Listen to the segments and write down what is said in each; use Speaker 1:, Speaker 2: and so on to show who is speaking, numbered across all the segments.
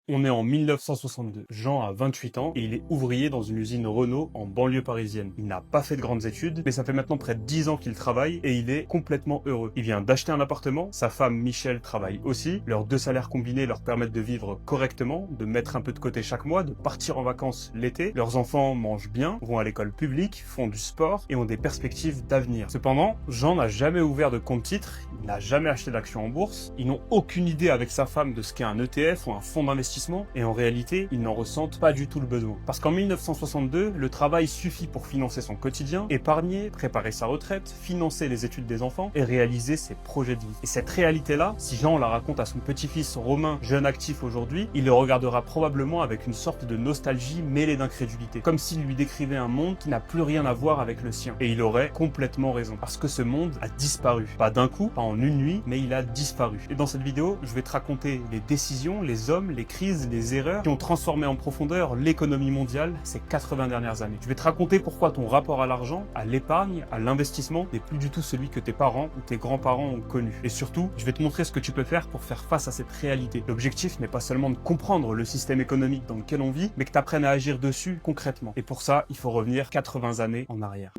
Speaker 1: On est en 1962. Jean a 28 ans et il est ouvrier dans une usine Renault en banlieue parisienne. Il n'a pas fait de grandes études, mais ça fait maintenant près de 10 ans qu'il travaille et il est complètement heureux. Il vient d'acheter un appartement, sa femme Michel travaille aussi, leurs deux salaires combinés leur permettent de vivre correctement, de mettre un peu de côté chaque mois, de partir en vacances l'été. Leurs enfants mangent bien, vont à l'école publique, font du sport et ont des perspectives d'avenir. Cependant, Jean n'a jamais ouvert de compte titre, il n'a jamais acheté d'actions en bourse, ils n'ont aucune idée avec sa femme de ce qu'est un ETF ou un fonds d'investissement. Et en réalité, ils n'en ressentent pas du tout le besoin. Parce qu'en 1962, le travail suffit pour financer son quotidien, épargner, préparer sa retraite, financer les études des enfants et réaliser ses projets de vie. Et cette réalité-là, si Jean la raconte à son petit-fils Romain, jeune actif aujourd'hui, il le regardera probablement avec une sorte de nostalgie mêlée d'incrédulité, comme s'il lui décrivait un monde qui n'a plus rien à voir avec le sien. Et il aurait complètement raison, parce que ce monde a disparu. Pas d'un coup, pas en une nuit, mais il a disparu. Et dans cette vidéo, je vais te raconter les décisions, les hommes, les crises, les erreurs qui ont transformé en profondeur l'économie mondiale ces 80 dernières années. Je vais te raconter pourquoi ton rapport à l'argent, à l'épargne, à l'investissement n'est plus du tout celui que tes parents ou tes grands-parents ont connu. Et surtout, je vais te montrer ce que tu peux faire pour faire face à cette réalité. L'objectif n'est pas seulement de comprendre le système économique dans lequel on vit, mais que tu apprennes à agir dessus concrètement. Et pour ça, il faut revenir 80 années en arrière.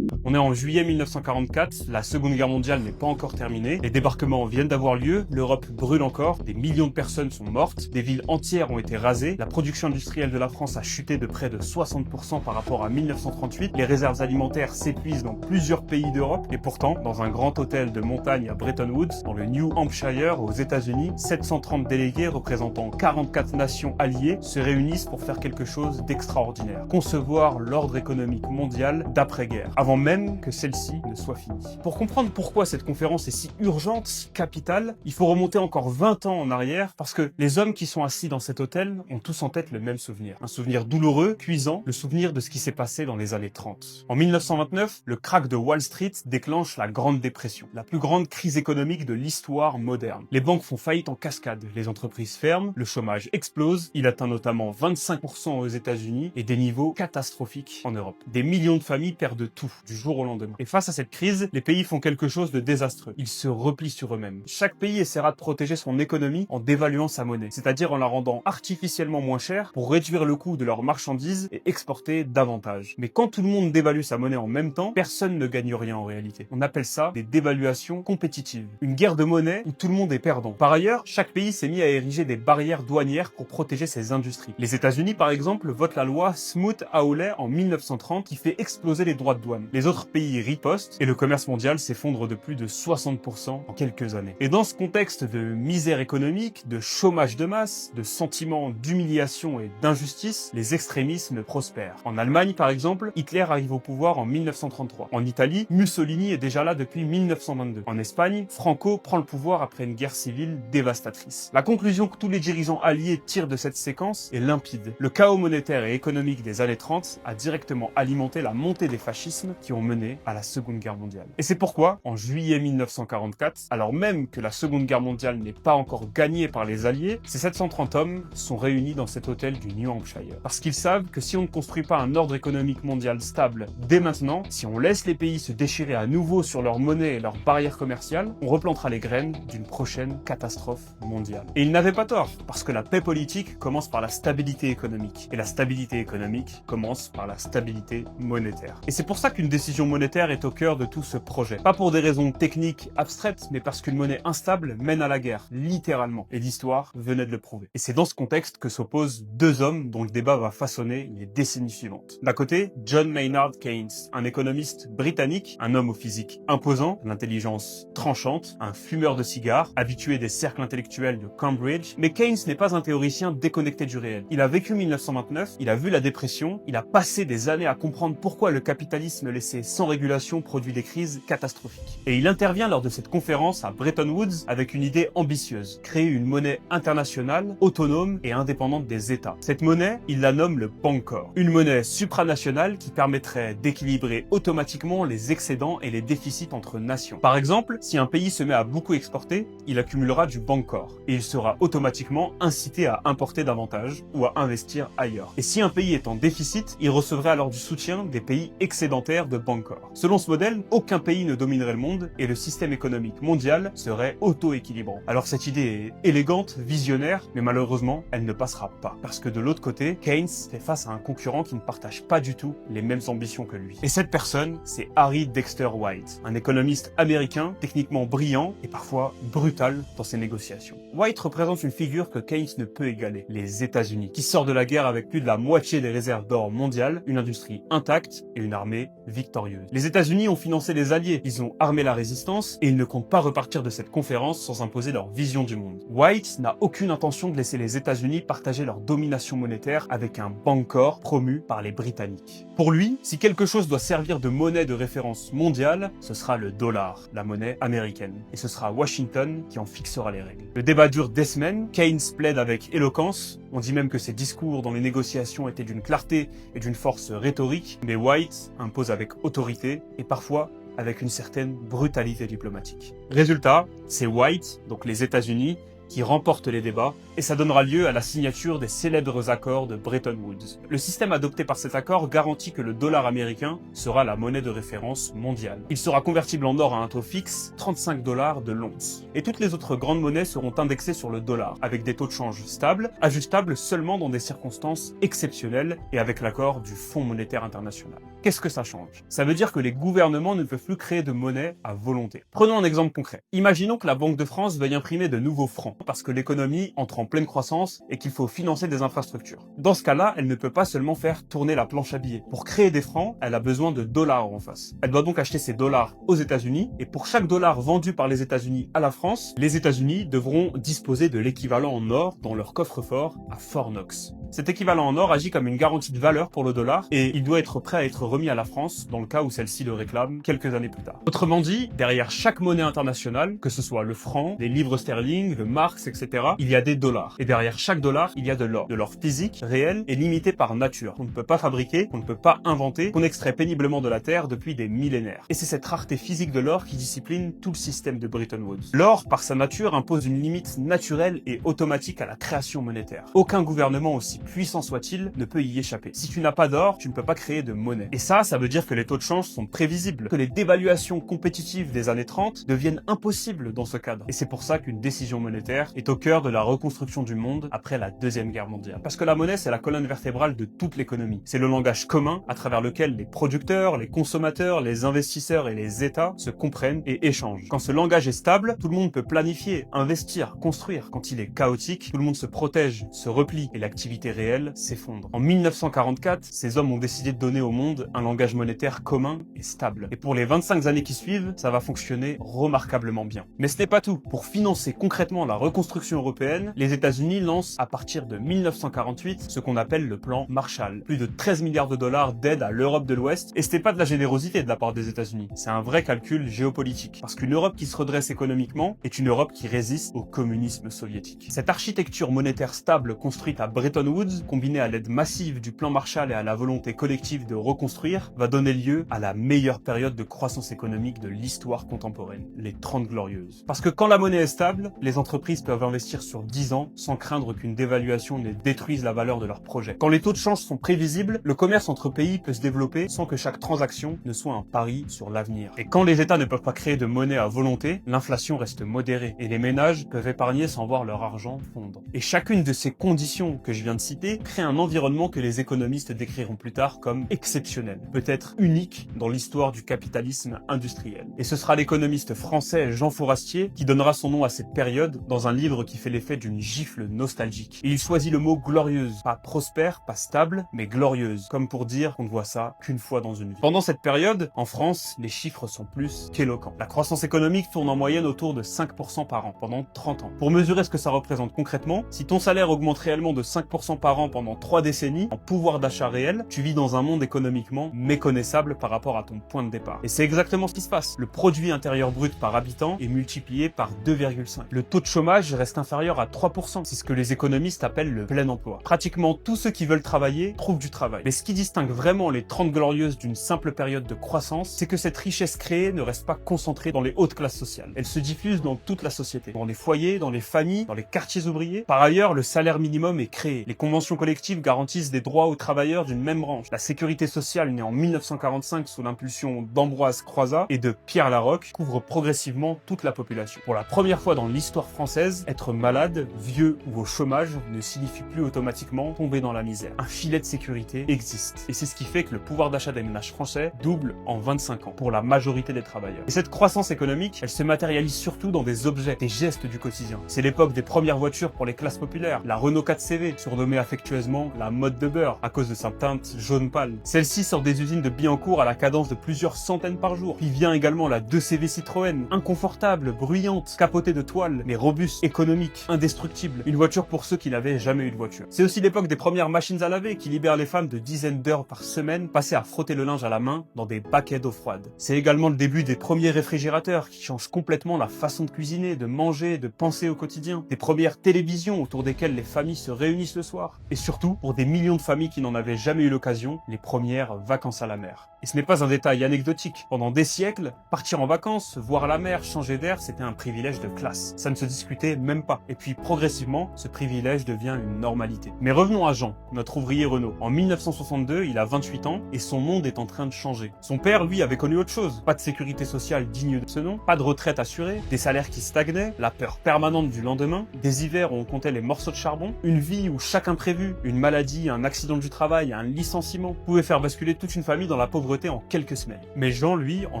Speaker 1: On est en juillet 1944, la Seconde Guerre mondiale n'est pas encore terminée, les débarquements viennent d'avoir lieu, l'Europe brûle encore, des millions de personnes sont mortes, des villes entières ont été rasées, la production industrielle de la France a chuté de près de 60% par rapport à 1938, les réserves alimentaires s'épuisent dans plusieurs pays d'Europe, et pourtant, dans un grand hôtel de montagne à Bretton Woods, dans le New Hampshire, aux États-Unis, 730 délégués représentant 44 nations alliées se réunissent pour faire quelque chose d'extraordinaire, concevoir l'ordre économique mondial d'après-guerre, avant même que celle-ci ne soit finie. Pour comprendre pourquoi cette conférence est si urgente, si capitale, il faut remonter encore 20 ans en arrière parce que les hommes qui sont assis dans cet hôtel ont tous en tête le même souvenir. Un souvenir douloureux, cuisant, le souvenir de ce qui s'est passé dans les années 30. En 1929, le krach de Wall Street déclenche la Grande Dépression, la plus grande crise économique de l'histoire moderne. Les banques font faillite en cascade, les entreprises ferment, le chômage explose, il atteint notamment 25% aux États-Unis et des niveaux catastrophiques en Europe. Des millions de familles perdent tout, du jour au lendemain. Et face à cette crise, les pays font quelque chose de désastreux. Ils se replient sur eux-mêmes. Chaque pays essaiera de protéger son économie en dévaluant sa monnaie, c'est-à-dire en la rendant artificiellement moins chère pour réduire le coût de leurs marchandises et exporter davantage. Mais quand tout le monde dévalue sa monnaie en même temps, personne ne gagne rien en réalité. On appelle ça des dévaluations compétitives. Une guerre de monnaie où tout le monde est perdant. Par ailleurs, chaque pays s'est mis à ériger des barrières douanières pour protéger ses industries. Les États-Unis, par exemple, votent la loi Smoot-Hawley en 1930 qui fait exploser les droits de douane. Les autres pays ripostent et le commerce mondial s'effondre de plus de 60% en quelques années. Et dans ce contexte de misère économique, de chômage de masse, de sentiments d'humiliation et d'injustice, les extrémismes prospèrent. En Allemagne, par exemple, Hitler arrive au pouvoir en 1933. En Italie, Mussolini est déjà là depuis 1922. En Espagne, Franco prend le pouvoir après une guerre civile dévastatrice. La conclusion que tous les dirigeants alliés tirent de cette séquence est limpide. Le chaos monétaire et économique des années 30 a directement alimenté la montée des fascismes qui ont mené à la Seconde Guerre mondiale. Et c'est pourquoi, en juillet 1944, alors même que la Seconde Guerre mondiale n'est pas encore gagnée par les Alliés, ces 730 hommes sont réunis dans cet hôtel du New Hampshire. Parce qu'ils savent que si on ne construit pas un ordre économique mondial stable dès maintenant, si on laisse les pays se déchirer à nouveau sur leur monnaie et leurs barrières commerciales, on replantera les graines d'une prochaine catastrophe mondiale. Et ils n'avaient pas tort, parce que la paix politique commence par la stabilité économique. Et la stabilité économique commence par la stabilité monétaire. Et c'est pour ça qu'une décision monétaire est au cœur de tout ce projet. Pas pour des raisons techniques abstraites, mais parce qu'une monnaie instable mène à la guerre, littéralement. Et l'histoire venait de le prouver. Et c'est dans ce contexte que s'opposent deux hommes dont le débat va façonner les décennies suivantes. D'un côté, John Maynard Keynes, un économiste britannique, un homme au physique imposant, à l'intelligence tranchante, un fumeur de cigares, habitué des cercles intellectuels de Cambridge. Mais Keynes n'est pas un théoricien déconnecté du réel. Il a vécu 1929, il a vu la dépression, il a passé des années à comprendre pourquoi le capitalisme laissé sans régulation produit des crises catastrophiques. Et il intervient lors de cette conférence à Bretton Woods avec une idée ambitieuse, créer une monnaie internationale, autonome et indépendante des États. Cette monnaie, il la nomme le Bancor, une monnaie supranationale qui permettrait d'équilibrer automatiquement les excédents et les déficits entre nations. Par exemple, si un pays se met à beaucoup exporter, il accumulera du Bancor et il sera automatiquement incité à importer davantage ou à investir ailleurs. Et si un pays est en déficit, il recevrait alors du soutien des pays excédentaires de Bancor. encore. Selon ce modèle, aucun pays ne dominerait le monde et le système économique mondial serait auto-équilibrant. Alors cette idée est élégante, visionnaire, mais malheureusement, elle ne passera pas. Parce que de l'autre côté, Keynes fait face à un concurrent qui ne partage pas du tout les mêmes ambitions que lui. Et cette personne, c'est Harry Dexter White, un économiste américain, techniquement brillant et parfois brutal dans ses négociations. White représente une figure que Keynes ne peut égaler, les États-Unis, qui sort de la guerre avec plus de la moitié des réserves d'or mondiales, une industrie intacte et une armée victorieuse. Les États-Unis ont financé les Alliés, ils ont armé la résistance et ils ne comptent pas repartir de cette conférence sans imposer leur vision du monde. White n'a aucune intention de laisser les États-Unis partager leur domination monétaire avec un Bancor promu par les Britanniques. Pour lui, si quelque chose doit servir de monnaie de référence mondiale, ce sera le dollar, la monnaie américaine. Et ce sera Washington qui en fixera les règles. Le débat dure des semaines, Keynes plaide avec éloquence, on dit même que ses discours dans les négociations étaient d'une clarté et d'une force rhétorique, mais White impose avec autorité et parfois avec une certaine brutalité diplomatique. Résultat, c'est White, donc les États-Unis, qui remporte les débats, et ça donnera lieu à la signature des célèbres accords de Bretton Woods. Le système adopté par cet accord garantit que le dollar américain sera la monnaie de référence mondiale. Il sera convertible en or à un taux fixe, 35 $ de l'once. Et toutes les autres grandes monnaies seront indexées sur le dollar, avec des taux de change stables, ajustables seulement dans des circonstances exceptionnelles et avec l'accord du Fonds monétaire international. Qu'est-ce que ça change? Ça veut dire que les gouvernements ne peuvent plus créer de monnaie à volonté. Prenons un exemple concret. Imaginons que la Banque de France veuille imprimer de nouveaux francs, parce que l'économie entre en pleine croissance et qu'il faut financer des infrastructures. Dans ce cas-là, elle ne peut pas seulement faire tourner la planche à billets. Pour créer des francs, elle a besoin de dollars en face. Elle doit donc acheter ses dollars aux États-Unis, et pour chaque dollar vendu par les États-Unis à la France, les États-Unis devront disposer de l'équivalent en or dans leur coffre-fort à Fort Knox. Cet équivalent en or agit comme une garantie de valeur pour le dollar, et il doit être prêt à être remis à la France dans le cas où celle-ci le réclame quelques années plus tard. Autrement dit, derrière chaque monnaie internationale, que ce soit le franc, les livres sterling, le mark, etc., il y a des dollars. Et derrière chaque dollar, il y a de l'or. De l'or physique, réel et limité par nature. Qu'on ne peut pas fabriquer, qu'on ne peut pas inventer, qu'on extrait péniblement de la terre depuis des millénaires. Et c'est cette rareté physique de l'or qui discipline tout le système de Bretton Woods. L'or, par sa nature, impose une limite naturelle et automatique à la création monétaire. Aucun gouvernement, aussi puissant soit-il, ne peut y échapper. Si tu n'as pas d'or, tu ne peux pas créer de monnaie. Et ça veut dire que les taux de change sont prévisibles, que les dévaluations compétitives des années 30 deviennent impossibles dans ce cadre. Et c'est pour ça qu'une décision monétaire est au cœur de la reconstruction du monde après la Deuxième Guerre mondiale. Parce que la monnaie, c'est la colonne vertébrale de toute l'économie. C'est le langage commun à travers lequel les producteurs, les consommateurs, les investisseurs et les États se comprennent et échangent. Quand ce langage est stable, tout le monde peut planifier, investir, construire. Quand il est chaotique, tout le monde se protège, se replie et l'activité réelle s'effondre. En 1944, ces hommes ont décidé de donner au monde un langage monétaire commun et stable. Et pour les 25 années qui suivent, ça va fonctionner remarquablement bien. Mais ce n'est pas tout. Pour financer concrètement la reconstruction européenne, les États-Unis lancent à partir de 1948 ce qu'on appelle le plan Marshall. Plus de 13 milliards de dollars d'aide à l'Europe de l'Ouest, et c'était pas de la générosité de la part des États-Unis. C'est un vrai calcul géopolitique. Parce qu'une Europe qui se redresse économiquement est une Europe qui résiste au communisme soviétique. Cette architecture monétaire stable construite à Bretton Woods, combinée à l'aide massive du plan Marshall et à la volonté collective de reconstruire, va donner lieu à la meilleure période de croissance économique de l'histoire contemporaine, les 30 Glorieuses. Parce que quand la monnaie est stable, les entreprises peuvent investir sur 10 ans sans craindre qu'une dévaluation ne détruise la valeur de leur projet. Quand les taux de change sont prévisibles, le commerce entre pays peut se développer sans que chaque transaction ne soit un pari sur l'avenir. Et quand les États ne peuvent pas créer de monnaie à volonté, l'inflation reste modérée et les ménages peuvent épargner sans voir leur argent fondre. Et chacune de ces conditions que je viens de citer crée un environnement que les économistes décriront plus tard comme exceptionnel, peut-être unique dans l'histoire du capitalisme industriel. Et ce sera l'économiste français Jean Fourastier qui donnera son nom à cette période dans un livre qui fait l'effet d'une gifle nostalgique. Et il choisit le mot glorieuse, pas prospère, pas stable, mais glorieuse, comme pour dire qu'on ne voit ça qu'une fois dans une vie. Pendant cette période, en France, les chiffres sont plus qu'éloquents. La croissance économique tourne en moyenne autour de 5% par an pendant 30 ans. Pour mesurer ce que ça représente concrètement, si ton salaire augmente réellement de 5% par an pendant 3 décennies, en pouvoir d'achat réel, tu vis dans un monde économiquement méconnaissable par rapport à ton point de départ. Et c'est exactement ce qui se passe. Le produit intérieur brut par habitant est multiplié par 2,5. Le taux de chômage reste inférieur à 3%. C'est ce que les économistes appellent le plein emploi. Pratiquement tous ceux qui veulent travailler trouvent du travail. Mais ce qui distingue vraiment les 30 Glorieuses d'une simple période de croissance, c'est que cette richesse créée ne reste pas concentrée dans les hautes classes sociales. Elle se diffuse dans toute la société, dans les foyers, dans les familles, dans les quartiers ouvriers. Par ailleurs, le salaire minimum est créé. Les conventions collectives garantissent des droits aux travailleurs d'une même branche. La sécurité sociale sociale née en 1945 sous l'impulsion d'Ambroise Croizat et de Pierre Laroque couvre progressivement toute la population. Pour la première fois dans l'histoire française, être malade, vieux ou au chômage ne signifie plus automatiquement tomber dans la misère. Un filet de sécurité existe. Et c'est ce qui fait que le pouvoir d'achat des ménages français double en 25 ans pour la majorité des travailleurs. Et cette croissance économique, elle se matérialise surtout dans des objets, des gestes du quotidien. C'est l'époque des premières voitures pour les classes populaires, la Renault 4CV, surnommée affectueusement la mode de beurre à cause de sa teinte jaune pâle. Celle-ci sort des usines de Billancourt à la cadence de plusieurs centaines par jour. Puis vient également la 2CV Citroën, inconfortable, bruyante, capotée de toile, mais robuste, économique, indestructible. Une voiture pour ceux qui n'avaient jamais eu de voiture. C'est aussi l'époque des premières machines à laver qui libèrent les femmes de dizaines d'heures par semaine passées à frotter le linge à la main dans des baquets d'eau froide. C'est également le début des premiers réfrigérateurs qui changent complètement la façon de cuisiner, de manger, de penser au quotidien. Des premières télévisions autour desquelles les familles se réunissent le soir. Et surtout, pour des millions de familles qui n'en avaient jamais eu l'occasion, les premières vacances à la mer. Et ce n'est pas un détail anecdotique. Pendant des siècles, partir en vacances, voir la mer, changer d'air, c'était un privilège de classe. Ça ne se discutait même pas. Et puis progressivement, ce privilège devient une normalité. Mais revenons à Jean, notre ouvrier Renault. En 1962, il a 28 ans et son monde est en train de changer. Son père, lui, avait connu autre chose. Pas de sécurité sociale digne de ce nom, pas de retraite assurée, des salaires qui stagnaient, la peur permanente du lendemain, des hivers où on comptait les morceaux de charbon, une vie où chaque imprévu, une maladie, un accident du travail, un licenciement, pouvait faire basculer toute une famille dans la pauvreté en quelques semaines. Mais Jean, lui, en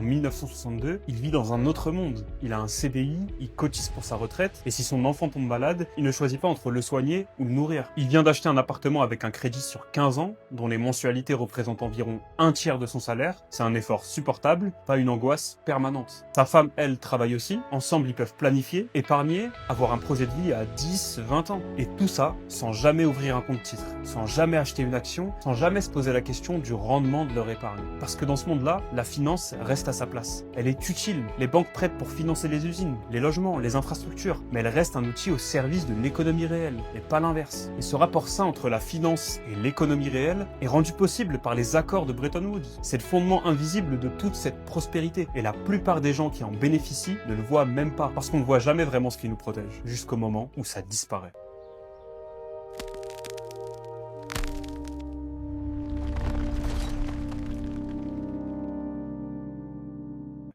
Speaker 1: 1962, il vit dans un autre monde. Il a un CDI, il cotise pour sa retraite, et si son enfant tombe malade, il ne choisit pas entre le soigner ou le nourrir. Il vient d'acheter un appartement avec un crédit sur 15 ans, dont les mensualités représentent environ un tiers de son salaire. C'est un effort supportable, pas une angoisse permanente. Sa femme, elle, travaille aussi. Ensemble, ils peuvent planifier, épargner, avoir un projet de vie à 10, 20 ans. Et tout ça sans jamais ouvrir un compte titre, sans jamais acheter une action, sans jamais se poser la question du rendement de leur épargne. Parce que dans ce monde-là, la finance reste à sa place. Elle est utile. Les banques prêtent pour financer les usines, les logements, les infrastructures, mais elle reste un outil au service de l'économie réelle, et pas l'inverse. Et ce rapport sain entre la finance et l'économie réelle est rendu possible par les accords de Bretton Woods. C'est le fondement invisible de toute cette prospérité. Et la plupart des gens qui en bénéficient ne le voient même pas, parce qu'on ne voit jamais vraiment ce qui nous protège, jusqu'au moment où ça disparaît.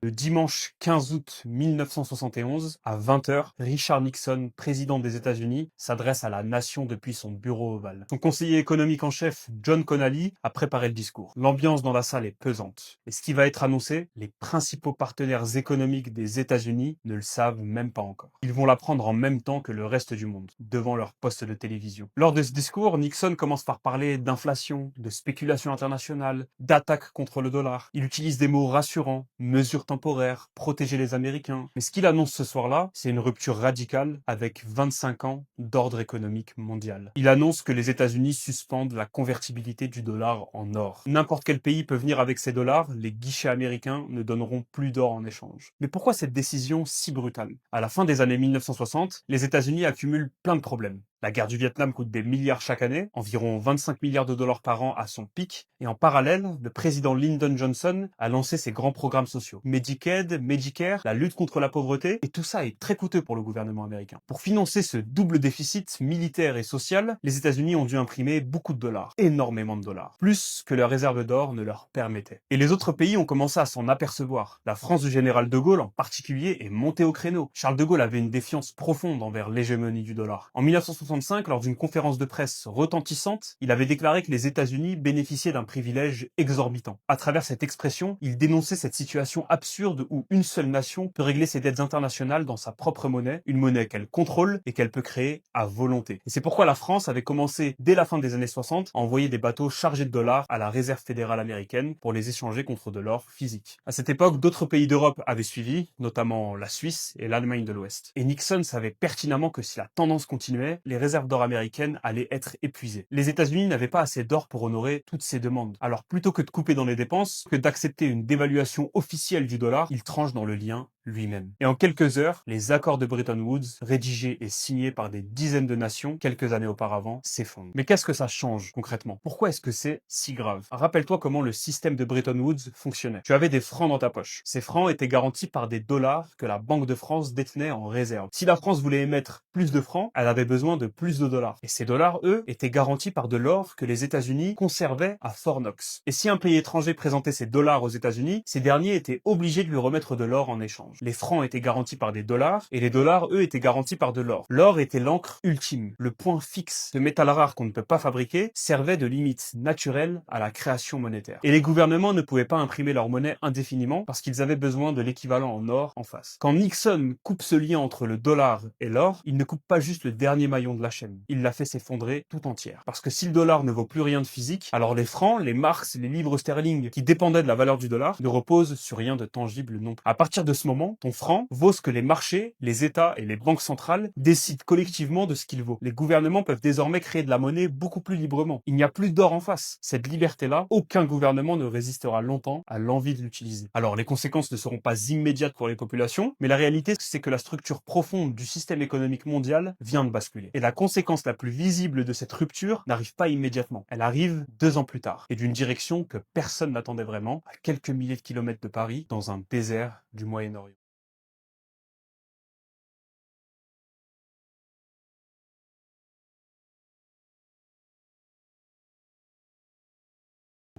Speaker 1: Le dimanche 15 août 1971, à 20h, Richard Nixon, président des États-Unis, s'adresse à la nation depuis son bureau ovale. Son conseiller économique en chef, John Connally, a préparé le discours. L'ambiance dans la salle est pesante. Et ce qui va être annoncé, les principaux partenaires économiques des États-Unis ne le savent même pas encore. Ils vont l'apprendre en même temps que le reste du monde, devant leur poste de télévision. Lors de ce discours, Nixon commence par parler d'inflation, de spéculation internationale, d'attaque contre le dollar. Il utilise des mots rassurants, mesures temporaire, protéger les Américains. Mais ce qu'il annonce ce soir-là, c'est une rupture radicale avec 25 ans d'ordre économique mondial. Il annonce que les États-Unis suspendent la convertibilité du dollar en or. N'importe quel pays peut venir avec ses dollars, les guichets américains ne donneront plus d'or en échange. Mais pourquoi cette décision si brutale? À la fin des années 1960, les États-Unis accumulent plein de problèmes. La guerre du Vietnam coûte des milliards chaque année, environ 25 milliards de dollars par an à son pic, et en parallèle, le président Lyndon Johnson a lancé ses grands programmes sociaux. Medicaid, Medicare, la lutte contre la pauvreté, et tout ça est très coûteux pour le gouvernement américain. Pour financer ce double déficit militaire et social, les États-Unis ont dû imprimer beaucoup de dollars, énormément de dollars, plus que leurs réserves d'or ne leur permettaient. Et les autres pays ont commencé à s'en apercevoir. La France du général de Gaulle en particulier est montée au créneau. Charles de Gaulle avait une défiance profonde envers l'hégémonie du dollar. En 1965, lors d'une conférence de presse retentissante, il avait déclaré que les États-Unis bénéficiaient d'un privilège exorbitant. À travers cette expression, il dénonçait cette situation absurde où une seule nation peut régler ses dettes internationales dans sa propre monnaie, une monnaie qu'elle contrôle et qu'elle peut créer à volonté. Et c'est pourquoi la France avait commencé, dès la fin des années 60, à envoyer des bateaux chargés de dollars à la Réserve fédérale américaine pour les échanger contre de l'or physique. À cette époque, d'autres pays d'Europe avaient suivi, notamment la Suisse et l'Allemagne de l'Ouest. Et Nixon savait pertinemment que si la tendance continuait, les réserves d'or américaines allaient être épuisées. Les États-Unis n'avaient pas assez d'or pour honorer toutes ces demandes. Alors plutôt que de couper dans les dépenses, que d'accepter une dévaluation officielle du dollar, ils tranchent dans le lien lui-même. Et en quelques heures, les accords de Bretton Woods, rédigés et signés par des dizaines de nations quelques années auparavant, s'effondrent. Mais qu'est-ce que ça change concrètement? Pourquoi est-ce que c'est si grave? Rappelle-toi comment le système de Bretton Woods fonctionnait. Tu avais des francs dans ta poche. Ces francs étaient garantis par des dollars que la Banque de France détenait en réserve. Si la France voulait émettre plus de francs, elle avait besoin de plus de dollars. Et ces dollars, eux, étaient garantis par de l'or que les États-Unis conservaient à Fort Knox. Et si un pays étranger présentait ses dollars aux États-Unis, ces derniers étaient obligés de lui remettre de l'or en échange. Les francs étaient garantis par des dollars et les dollars, eux, étaient garantis par de l'or. L'or était l'encre ultime, le point fixe. Ce métal rare qu'on ne peut pas fabriquer servait de limite naturelle à la création monétaire. Et les gouvernements ne pouvaient pas imprimer leur monnaie indéfiniment parce qu'ils avaient besoin de l'équivalent en or en face. Quand Nixon coupe ce lien entre le dollar et l'or, il ne coupe pas juste le dernier maillon de la chaîne. Il la fait s'effondrer tout entière. Parce que si le dollar ne vaut plus rien de physique, alors les francs, les marks, les livres sterling qui dépendaient de la valeur du dollar ne reposent sur rien de tangible non plus. À partir de ce moment, ton franc vaut ce que les marchés, les États et les banques centrales décident collectivement de ce qu'il vaut. Les gouvernements peuvent désormais créer de la monnaie beaucoup plus librement. Il n'y a plus d'or en face. Cette liberté-là, aucun gouvernement ne résistera longtemps à l'envie de l'utiliser. Alors les conséquences ne seront pas immédiates pour les populations, mais la réalité c'est que la structure profonde du système économique mondial vient de basculer. Et la conséquence la plus visible de cette rupture n'arrive pas immédiatement. Elle arrive 2 ans plus tard, et d'une direction que personne n'attendait vraiment, à quelques milliers de kilomètres de Paris, dans un désert du Moyen-Orient.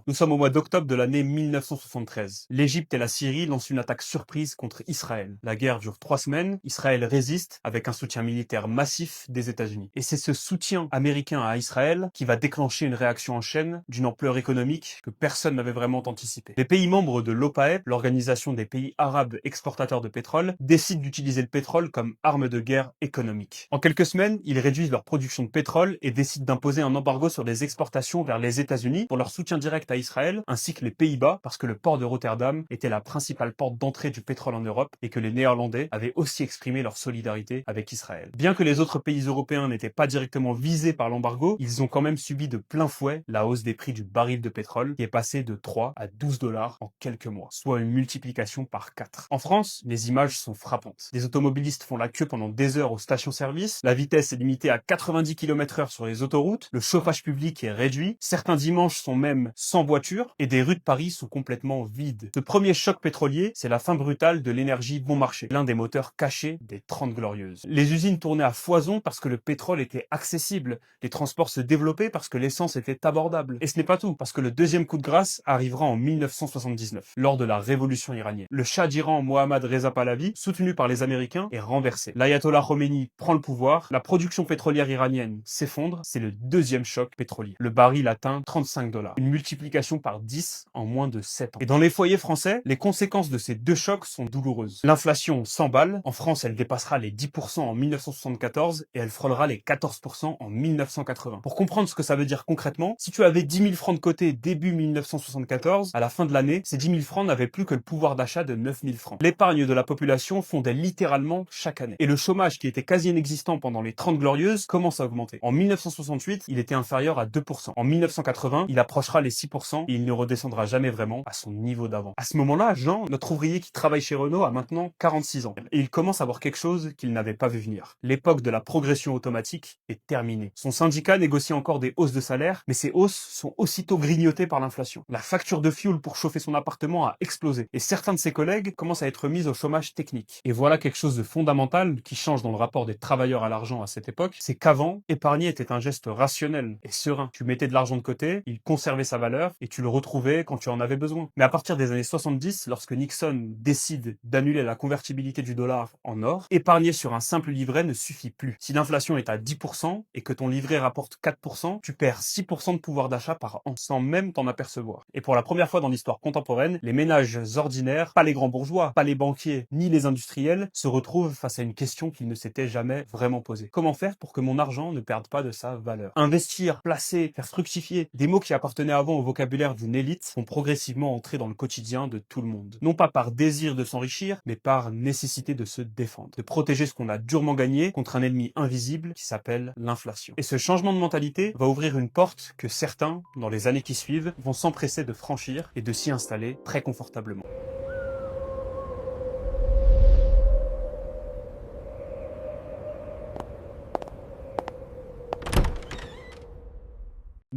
Speaker 1: Nous sommes au mois d'octobre de l'année 1973. L'Égypte et la Syrie lancent une attaque surprise contre Israël. La guerre dure 3 semaines, Israël résiste avec un soutien militaire massif des États-Unis. Et c'est ce soutien américain à Israël qui va déclencher une réaction en chaîne d'une ampleur économique que personne n'avait vraiment anticipée. Les pays membres de l'OPAEP, l'organisation des pays arabes exportateurs de pétrole, décident d'utiliser le pétrole comme arme de guerre économique. En quelques semaines, ils réduisent leur production de pétrole et décident d'imposer un embargo sur les exportations vers les États-Unis pour leur soutien direct à Israël, ainsi que les Pays-Bas, parce que le port de Rotterdam était la principale porte d'entrée du pétrole en Europe et que les Néerlandais avaient aussi exprimé leur solidarité avec Israël. Bien que les autres pays européens n'étaient pas directement visés par l'embargo, ils ont quand même subi de plein fouet la hausse des prix du baril de pétrole qui est passé de 3 à 12 dollars en quelques mois, soit une multiplication par 4. En France, les images sont frappantes. Des automobilistes font la queue pendant des heures aux stations-service, la vitesse est limitée à 90 km/h sur les autoroutes, le chauffage public est réduit, certains dimanches sont même sans voiture et des rues de Paris sont complètement vides. Ce premier choc pétrolier, c'est la fin brutale de l'énergie bon marché, l'un des moteurs cachés des 30 Glorieuses. Les usines tournaient à foison parce que le pétrole était accessible, les transports se développaient parce que l'essence était abordable. Et ce n'est pas tout, parce que le deuxième coup de grâce arrivera en 1979, lors de la révolution iranienne. Le Shah d'Iran Mohammad Reza Pahlavi, soutenu par les Américains, est renversé. L'ayatollah Khomeini prend le pouvoir, la production pétrolière iranienne s'effondre, c'est le deuxième choc pétrolier. Le baril atteint 35 dollars. Une multiplication par 10 en moins de 7 ans. Et dans les foyers français, les conséquences de ces deux chocs sont douloureuses. L'inflation s'emballe. En France, elle dépassera les 10% en 1974 et elle frôlera les 14% en 1980. Pour comprendre ce que ça veut dire concrètement, si tu avais 10 000 francs de côté début 1974, à la fin de l'année, ces 10 000 francs n'avaient plus que le pouvoir d'achat de 9 000 francs. L'épargne de la population fondait littéralement chaque année. Et le chômage, qui était quasi inexistant pendant les 30 Glorieuses, commence à augmenter. En 1968, il était inférieur à 2%. En 1980, il approchera les 6% et il ne redescendra jamais vraiment à son niveau d'avant. À ce moment-là, Jean, notre ouvrier qui travaille chez Renault, a maintenant 46 ans. Et il commence à voir quelque chose qu'il n'avait pas vu venir. L'époque de la progression automatique est terminée. Son syndicat négocie encore des hausses de salaire, mais ces hausses sont aussitôt grignotées par l'inflation. La facture de fioul pour chauffer son appartement a explosé. Et certains de ses collègues commencent à être mis au chômage technique. Et voilà quelque chose de fondamental qui change dans le rapport des travailleurs à l'argent à cette époque, c'est qu'avant, épargner était un geste rationnel et serein. Tu mettais de l'argent de côté, il conservait sa valeur et tu le retrouvais quand tu en avais besoin. Mais à partir des années 70, lorsque Nixon décide d'annuler la convertibilité du dollar en or, épargner sur un simple livret ne suffit plus. Si l'inflation est à 10% et que ton livret rapporte 4%, tu perds 6% de pouvoir d'achat par an, sans même t'en apercevoir. Et pour la première fois dans l'histoire contemporaine, les ménages ordinaires, pas les grands bourgeois, pas les banquiers, ni les industriels, se retrouvent face à une question qu'ils ne s'étaient jamais vraiment posée. Comment faire pour que mon argent ne perde pas de sa valeur? Investir, placer, faire fructifier, des mots qui appartenaient avant au vocabulaire d'une élite vont progressivement entrer dans le quotidien de tout le monde. Non pas par désir de s'enrichir, mais par nécessité de se défendre, de protéger ce qu'on a durement gagné contre un ennemi invisible qui s'appelle l'inflation. Et ce changement de mentalité va ouvrir une porte que certains, dans les années qui suivent, vont s'empresser de franchir et de s'y installer très confortablement.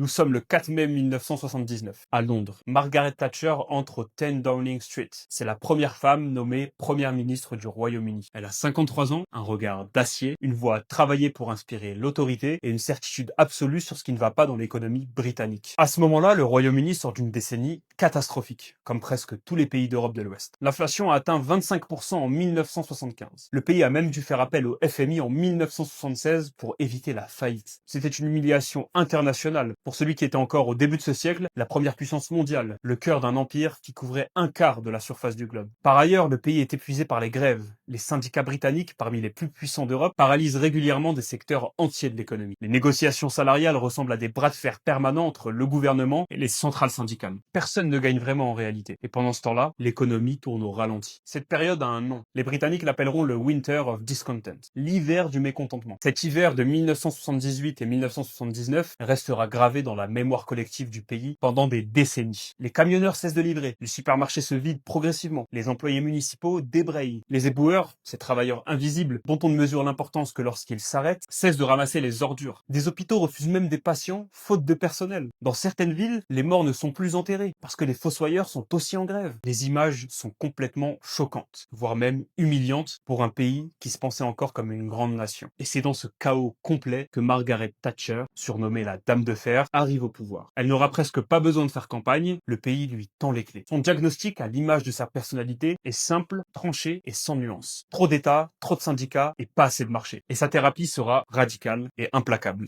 Speaker 1: Nous sommes le 4 mai 1979, à Londres. Margaret Thatcher entre au 10 Downing Street. C'est la première femme nommée première ministre du Royaume-Uni. Elle a 53 ans, un regard d'acier, une voix travaillée pour inspirer l'autorité et une certitude absolue sur ce qui ne va pas dans l'économie britannique. À ce moment-là, le Royaume-Uni sort d'une décennie catastrophique, comme presque tous les pays d'Europe de l'Ouest. L'inflation a atteint 25% en 1975. Le pays a même dû faire appel au FMI en 1976 pour éviter la faillite. C'était une humiliation internationale pour celui qui était encore au début de ce siècle la première puissance mondiale, le cœur d'un empire qui couvrait un quart de la surface du globe. Par ailleurs, le pays est épuisé par les grèves. Les syndicats britanniques, parmi les plus puissants d'Europe, paralysent régulièrement des secteurs entiers de l'économie. Les négociations salariales ressemblent à des bras de fer permanents entre le gouvernement et les centrales syndicales. Personne ne gagne vraiment en réalité. Et pendant ce temps-là, l'économie tourne au ralenti. Cette période a un nom. Les Britanniques l'appelleront le Winter of Discontent, l'hiver du mécontentement. Cet hiver de 1978 et 1979 restera gravé dans la mémoire collective du pays pendant des décennies. Les camionneurs cessent de livrer, les supermarchés se vident progressivement, les employés municipaux débrayent. Les éboueurs, ces travailleurs invisibles dont on ne mesure l'importance que lorsqu'ils s'arrêtent, cessent de ramasser les ordures. Des hôpitaux refusent même des patients faute de personnel. Dans certaines villes, les morts ne sont plus enterrés parce que les fossoyeurs sont aussi en grève. Les images sont complètement choquantes, voire même humiliantes pour un pays qui se pensait encore comme une grande nation. Et c'est dans ce chaos complet que Margaret Thatcher, surnommée la Dame de Fer, arrive au pouvoir. Elle n'aura presque pas besoin de faire campagne, le pays lui tend les clés. Son diagnostic, à l'image de sa personnalité, est simple, tranché et sans nuance. Trop d'États, trop de syndicats et pas assez de marché. Et sa thérapie sera radicale et implacable.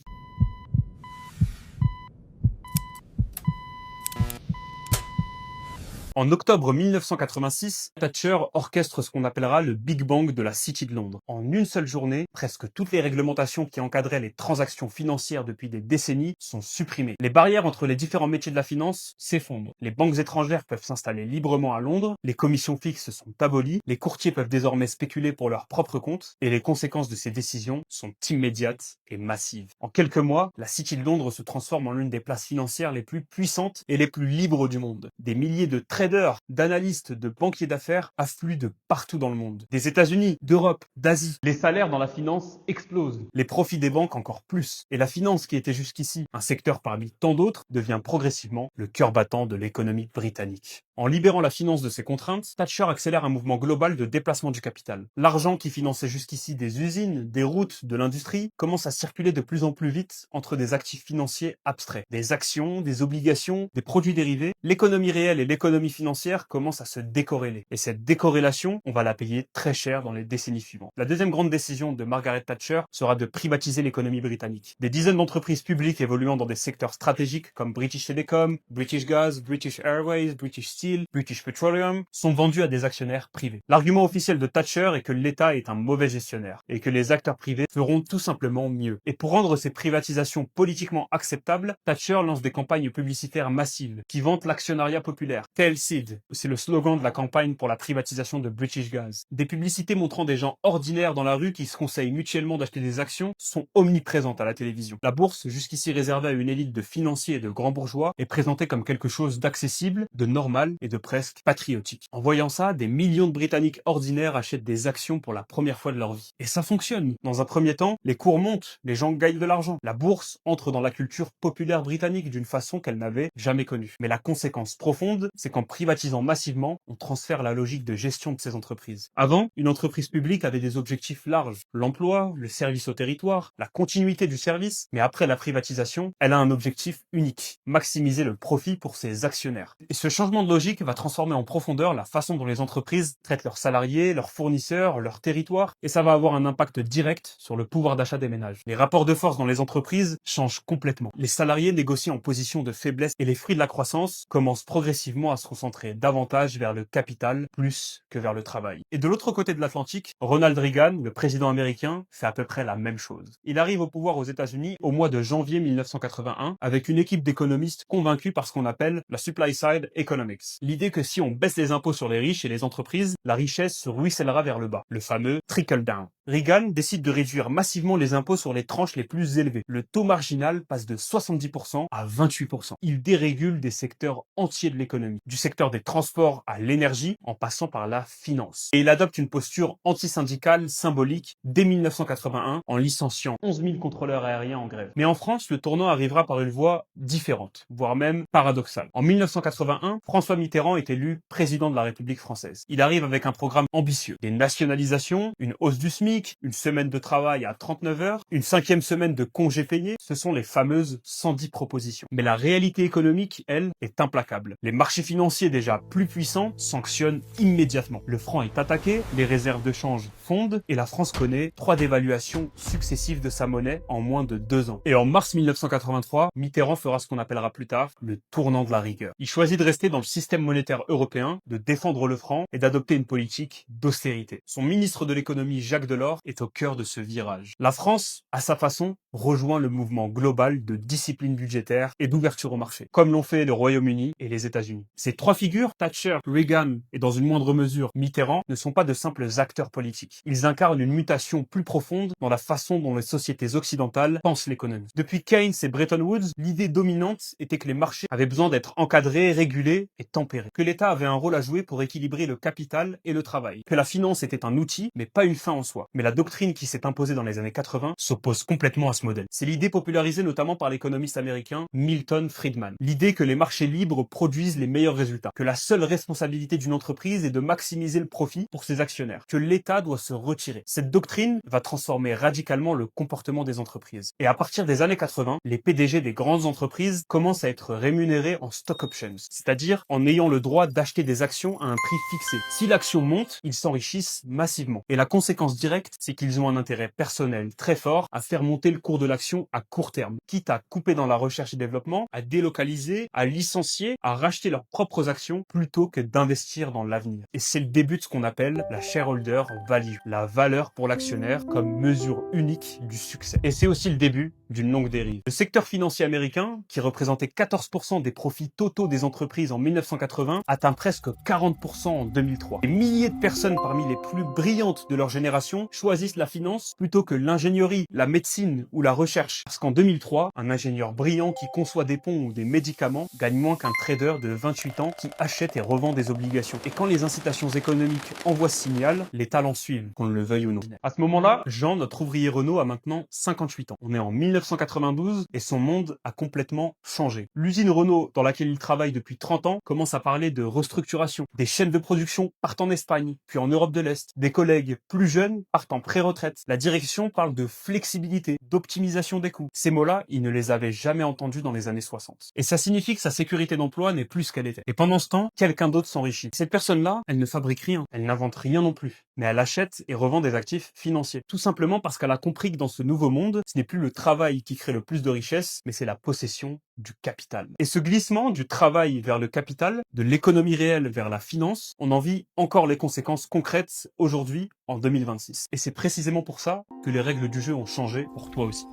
Speaker 1: En octobre 1986, Thatcher orchestre ce qu'on appellera le Big Bang de la City de Londres. En une seule journée, presque toutes les réglementations qui encadraient les transactions financières depuis des décennies sont supprimées. Les barrières entre les différents métiers de la finance s'effondrent. Les banques étrangères peuvent s'installer librement à Londres, les commissions fixes sont abolies, les courtiers peuvent désormais spéculer pour leur propre compte, et les conséquences de ces décisions sont immédiates et massives. En quelques mois, la City de Londres se transforme en l'une des places financières les plus puissantes et les plus libres du monde. Des milliers de traders, d'analystes, de banquiers d'affaires affluent de partout dans le monde. Des États-Unis, d'Europe, d'Asie. Les salaires dans la finance explosent. Les profits des banques encore plus. Et la finance, qui était jusqu'ici un secteur parmi tant d'autres, devient progressivement le cœur battant de l'économie britannique. En libérant la finance de ses contraintes, Thatcher accélère un mouvement global de déplacement du capital. L'argent qui finançait jusqu'ici des usines, des routes, de l'industrie, commence à circuler de plus en plus vite entre des actifs financiers abstraits. Des actions, des obligations, des produits dérivés. L'économie réelle et l'économie financière commencent à se décorréler. Et cette décorrélation, on va la payer très cher dans les décennies suivantes. La deuxième grande décision de Margaret Thatcher sera de privatiser l'économie britannique. Des dizaines d'entreprises publiques évoluant dans des secteurs stratégiques comme British Telecom, British Gas, British Airways, British Steel, British Petroleum sont vendus à des actionnaires privés. L'argument officiel de Thatcher est que l'État est un mauvais gestionnaire et que les acteurs privés feront tout simplement mieux. Et pour rendre ces privatisations politiquement acceptables, Thatcher lance des campagnes publicitaires massives qui vantent l'actionnariat populaire. Tell Sid, c'est le slogan de la campagne pour la privatisation de British Gas. Des publicités montrant des gens ordinaires dans la rue qui se conseillent mutuellement d'acheter des actions sont omniprésentes à la télévision. La bourse, jusqu'ici réservée à une élite de financiers et de grands bourgeois, est présentée comme quelque chose d'accessible, de normal et de presque patriotique. En voyant ça, des millions de Britanniques ordinaires achètent des actions pour la première fois de leur vie. Et ça fonctionne. Dans un premier temps, les cours montent, les gens gagnent de l'argent. La bourse entre dans la culture populaire britannique d'une façon qu'elle n'avait jamais connue. Mais la conséquence profonde, c'est qu'en privatisant massivement, on transfère la logique de gestion de ces entreprises. Avant, une entreprise publique avait des objectifs larges. L'emploi, le service au territoire, la continuité du service. Mais après la privatisation, elle a un objectif unique. Maximiser le profit pour ses actionnaires. Et ce changement de logique va transformer en profondeur la façon dont les entreprises traitent leurs salariés, leurs fournisseurs, leur territoire. Et ça va avoir un impact direct sur le pouvoir d'achat des ménages. Les rapports de force dans les entreprises changent complètement. Les salariés négocient en position de faiblesse et les fruits de la croissance commencent progressivement à se concentrer davantage vers le capital plus que vers le travail. Et de l'autre côté de l'Atlantique, Ronald Reagan, le président américain, fait à peu près la même chose. Il arrive au pouvoir aux États-Unis au mois de janvier 1981 avec une équipe d'économistes convaincus par ce qu'on appelle la supply side economics. L'idée que si on baisse les impôts sur les riches et les entreprises, la richesse se ruissellera vers le bas. Le fameux trickle down. Reagan décide de réduire massivement les impôts sur les tranches les plus élevées. Le taux marginal passe de 70% à 28%. Il dérégule des secteurs entiers de l'économie, du secteur des transports à l'énergie, en passant par la finance. Et il adopte une posture antisyndicale symbolique dès 1981 en licenciant 11 000 contrôleurs aériens en grève. Mais en France, le tournant arrivera par une voie différente, voire même paradoxale. En 1981, François Mitterrand est élu président de la République française. Il arrive avec un programme ambitieux. Des nationalisations, une hausse du SMIC, une semaine de travail à 39 heures, une 5e semaine de congés payés, ce sont les fameuses 110 propositions. Mais la réalité économique, elle, est implacable. Les marchés financiers déjà plus puissants sanctionnent immédiatement. Le franc est attaqué, les réserves de change fondent et la France connaît 3 dévaluations successives de sa monnaie en moins de 2 ans. Et en mars 1983, Mitterrand fera ce qu'on appellera plus tard le tournant de la rigueur. Il choisit de rester dans le système monétaire européen, de défendre le franc et d'adopter une politique d'austérité. Son ministre de l'économie, Jacques Delors, est au cœur de ce virage. La France, à sa façon, rejoint le mouvement global de discipline budgétaire et d'ouverture au marché, comme l'ont fait le Royaume-Uni et les États-Unis. Ces 3 figures, Thatcher, Reagan et dans une moindre mesure Mitterrand, ne sont pas de simples acteurs politiques. Ils incarnent une mutation plus profonde dans la façon dont les sociétés occidentales pensent l'économie. Depuis Keynes et Bretton Woods, l'idée dominante était que les marchés avaient besoin d'être encadrés, régulés et tempérés, que l'État avait un rôle à jouer pour équilibrer le capital et le travail, que la finance était un outil, mais pas une fin en soi. Mais la doctrine qui s'est imposée dans les années 80 s'oppose complètement à ce modèle. C'est l'idée popularisée notamment par l'économiste américain Milton Friedman. L'idée que les marchés libres produisent les meilleurs résultats, que la seule responsabilité d'une entreprise est de maximiser le profit pour ses actionnaires, que l'État doit se retirer. Cette doctrine va transformer radicalement le comportement des entreprises. Et à partir des années 80, les PDG des grandes entreprises commencent à être rémunérés en stock options, c'est-à-dire en ayant le droit d'acheter des actions à un prix fixé. Si l'action monte, ils s'enrichissent massivement. Et la conséquence directe, c'est qu'ils ont un intérêt personnel très fort à faire monter le cours de l'action à court terme, quitte à couper dans la recherche et développement, à délocaliser, à licencier, à racheter leurs propres actions plutôt que d'investir dans l'avenir. Et c'est le début de ce qu'on appelle la shareholder value, la valeur pour l'actionnaire comme mesure unique du succès. Et c'est aussi le début d'une longue dérive. Le secteur financier américain, qui représentait 14% des profits totaux des entreprises en 1980, atteint presque 40% en 2003. Des milliers de personnes parmi les plus brillantes de leur génération choisissent la finance plutôt que l'ingénierie, la médecine ou la recherche. Parce qu'en 2003, un ingénieur brillant qui conçoit des ponts ou des médicaments gagne moins qu'un trader de 28 ans qui achète et revend des obligations. Et quand les incitations économiques envoient ce signal, les talents suivent, qu'on le veuille ou non. À ce moment-là, Jean, notre ouvrier Renault, a maintenant 58 ans. On est en 1992 et son monde a complètement changé. L'usine Renault, dans laquelle il travaille depuis 30 ans, commence à parler de restructuration. Des chaînes de production partent en Espagne, puis en Europe de l'Est. Des collègues plus jeunes partent en pré-retraite. La direction parle de flexibilité, d'optimisation des coûts. Ces mots-là, il ne les avait jamais entendus dans les années 60. Et ça signifie que sa sécurité d'emploi n'est plus ce qu'elle était. Et pendant ce temps, quelqu'un d'autre s'enrichit. Cette personne-là, elle ne fabrique rien, elle n'invente rien non plus, mais elle achète et revend des actifs financiers. Tout simplement parce qu'elle a compris que dans ce nouveau monde, ce n'est plus le travail qui crée le plus de richesse, mais c'est la possession du capital. Et ce glissement du travail vers le capital, de l'économie réelle vers la finance, on en vit encore les conséquences concrètes aujourd'hui, en 2026. Et c'est précisément pour ça que les règles du jeu ont changé pour toi aussi.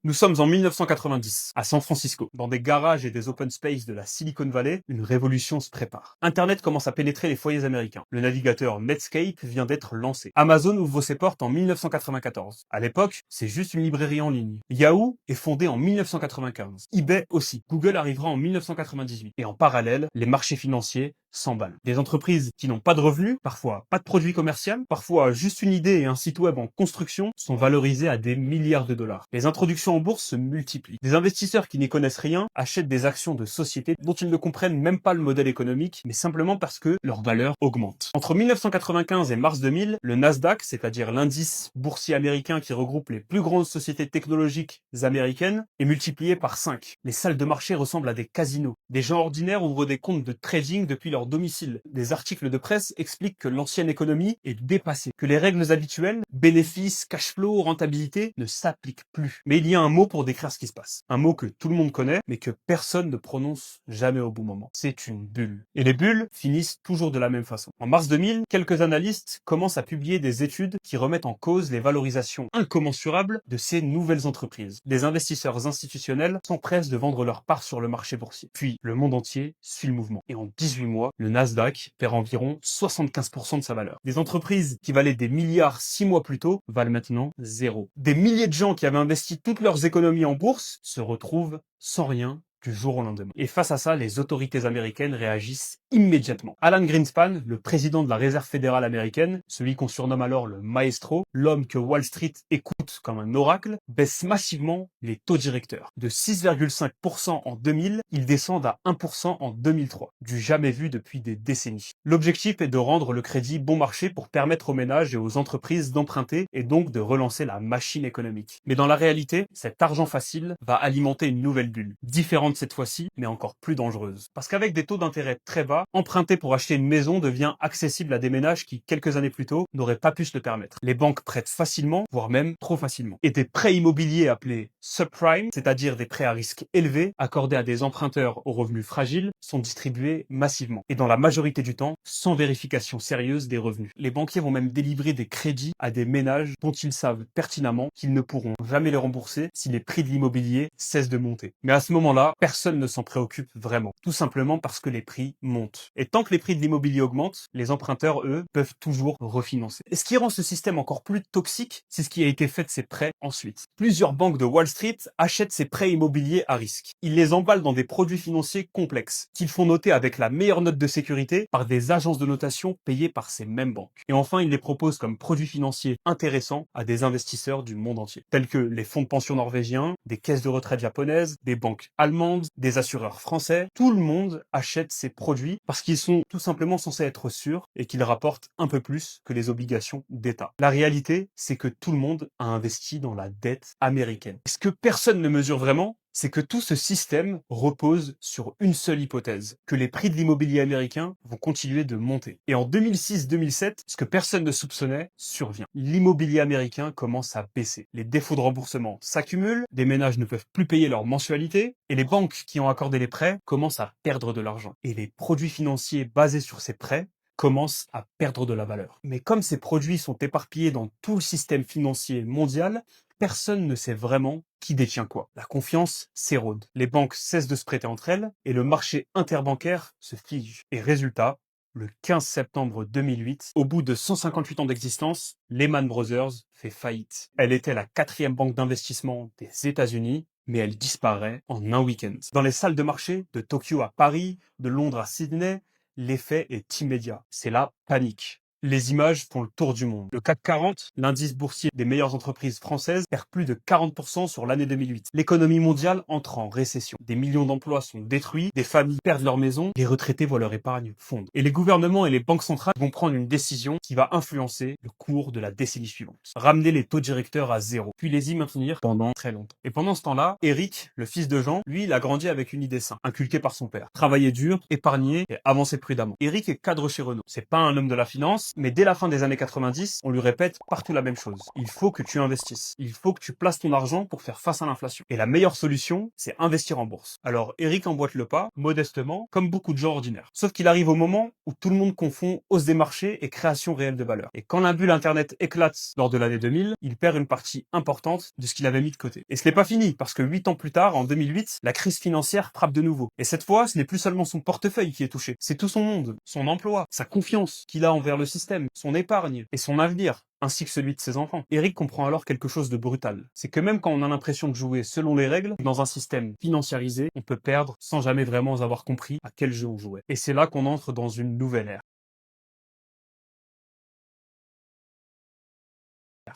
Speaker 1: Nous sommes en 1990, à San Francisco. Dans des garages et des open space de la Silicon Valley, une révolution se prépare. Internet commence à pénétrer les foyers américains. Le navigateur Netscape vient d'être lancé. Amazon ouvre ses portes en 1994. À l'époque, c'est juste une librairie en ligne. Yahoo est fondé en 1995. eBay aussi. Google arrivera en 1998. Et en parallèle, les marchés financiers s'emballent. Des entreprises qui n'ont pas de revenus, parfois pas de produit commercial, parfois juste une idée et un site web en construction, sont valorisées à des milliards de dollars. Les introductions en bourse se multiplient. Des investisseurs qui n'y connaissent rien achètent des actions de sociétés dont ils ne comprennent même pas le modèle économique, mais simplement parce que leur valeur augmente. Entre 1995 et mars 2000, le Nasdaq, c'est-à-dire l'indice boursier américain qui regroupe les plus grandes sociétés technologiques américaines, est multiplié par 5. Les salles de marché ressemblent à des casinos. Des gens ordinaires ouvrent des comptes de trading depuis leur domicile. Des articles de presse expliquent que l'ancienne économie est dépassée, que les règles habituelles, bénéfices, cash flow, rentabilité, ne s'appliquent plus. Mais il y a un mot pour décrire ce qui se passe. Un mot que tout le monde connaît, mais que personne ne prononce jamais au bon moment. C'est une bulle. Et les bulles finissent toujours de la même façon. En mars 2000, quelques analystes commencent à publier des études qui remettent en cause les valorisations incommensurables de ces nouvelles entreprises. Des investisseurs institutionnels s'empressent de vendre leur part sur le marché boursier. Puis, le monde entier suit le mouvement. Et en 18 mois, le Nasdaq perd environ 75% de sa valeur. Des entreprises qui valaient des milliards 6 mois plus tôt valent maintenant zéro. Des milliers de gens qui avaient investi toutes leurs économies en bourse se retrouvent sans rien du jour au lendemain. Et face à ça, les autorités américaines réagissent immédiatement. Alan Greenspan, le président de la Réserve fédérale américaine, celui qu'on surnomme alors le maestro, l'homme que Wall Street écoute comme un oracle, baisse massivement les taux directeurs. De 6,5% en 2000, ils descendent à 1% en 2003, du jamais vu depuis des décennies. L'objectif est de rendre le crédit bon marché pour permettre aux ménages et aux entreprises d'emprunter et donc de relancer la machine économique. Mais dans la réalité, cet argent facile va alimenter une nouvelle bulle, différente cette fois-ci, mais encore plus dangereuse. Parce qu'avec des taux d'intérêt très bas, emprunter pour acheter une maison devient accessible à des ménages qui, quelques années plus tôt, n'auraient pas pu se le permettre. Les banques prêtent facilement, voire même trop facilement. Et des prêts immobiliers appelés subprime, c'est-à-dire des prêts à risque élevé, accordés à des emprunteurs aux revenus fragiles, sont distribués massivement. Et dans la majorité du temps, sans vérification sérieuse des revenus. Les banquiers vont même délivrer des crédits à des ménages dont ils savent pertinemment qu'ils ne pourront jamais les rembourser si les prix de l'immobilier cessent de monter. Mais à ce moment-là, personne ne s'en préoccupe vraiment. Tout simplement parce que les prix montent. Et tant que les prix de l'immobilier augmentent, les emprunteurs, eux, peuvent toujours refinancer. Et ce qui rend ce système encore plus toxique, c'est ce qui a été fait de ces prêts ensuite. Plusieurs banques de Wall Street achètent ces prêts immobiliers à risque. Ils les emballent dans des produits financiers complexes, qu'ils font noter avec la meilleure note de sécurité par des agences de notation payées par ces mêmes banques. Et enfin, ils les proposent comme produits financiers intéressants à des investisseurs du monde entier, tels que les fonds de pension norvégiens, des caisses de retraite japonaises, des banques allemandes, des assureurs français. Tout le monde achète ces produits parce qu'ils sont tout simplement censés être sûrs et qu'ils rapportent un peu plus que les obligations d'État. La réalité, c'est que tout le monde a investi dans la dette américaine. Ce que personne ne mesure vraiment, c'est que tout ce système repose sur une seule hypothèse, que les prix de l'immobilier américain vont continuer de monter. Et en 2006-2007, ce que personne ne soupçonnait survient. L'immobilier américain commence à baisser. Les défauts de remboursement s'accumulent, des ménages ne peuvent plus payer leurs mensualités, et les banques qui ont accordé les prêts commencent à perdre de l'argent. Et les produits financiers basés sur ces prêts commencent à perdre de la valeur. Mais comme ces produits sont éparpillés dans tout le système financier mondial, personne ne sait vraiment qui détient quoi. La confiance s'érode. Les banques cessent de se prêter entre elles et le marché interbancaire se fige. Et résultat, le 15 septembre 2008, au bout de 158 ans d'existence, Lehman Brothers fait faillite. Elle était la 4e banque d'investissement des États-Unis, mais elle disparaît en un week-end. Dans les salles de marché, de Tokyo à Paris, de Londres à Sydney, l'effet est immédiat. C'est la panique. Les images font le tour du monde. Le CAC 40, l'indice boursier des meilleures entreprises françaises, perd plus de 40% sur l'année 2008. L'économie mondiale entre en récession. Des millions d'emplois sont détruits, des familles perdent leur maison, les retraités voient leur épargne fondre. Et les gouvernements et les banques centrales vont prendre une décision qui va influencer le cours de la décennie suivante. Ramener les taux directeurs à zéro, puis les y maintenir pendant très longtemps. Et pendant ce temps-là, Eric, le fils de Jean, lui, il a grandi avec une idée simple, inculquée par son père. Travailler dur, épargner et avancer prudemment. Eric est cadre chez Renault. C'est pas un homme de la finance, mais dès la fin des années 90, on lui répète partout la même chose. Il faut que tu investisses. Il faut que tu places ton argent pour faire face à l'inflation. Et la meilleure solution, c'est investir en bourse. Alors, Eric emboîte le pas, modestement, comme beaucoup de gens ordinaires. Sauf qu'il arrive au moment où tout le monde confond hausse des marchés et création réelle de valeur. Et quand la bulle Internet éclate lors de l'année 2000, il perd une partie importante de ce qu'il avait mis de côté. Et ce n'est pas fini, parce que 8 ans plus tard, en 2008, la crise financière frappe de nouveau. Et cette fois, ce n'est plus seulement son portefeuille qui est touché, c'est tout son monde, son emploi, sa confiance qu'il a envers le système, son épargne et son avenir, ainsi que celui de ses enfants. Eric comprend alors quelque chose de brutal. C'est que même quand on a l'impression de jouer selon les règles, dans un système financiarisé, on peut perdre sans jamais vraiment avoir compris à quel jeu on jouait. Et c'est là qu'on entre dans une nouvelle ère.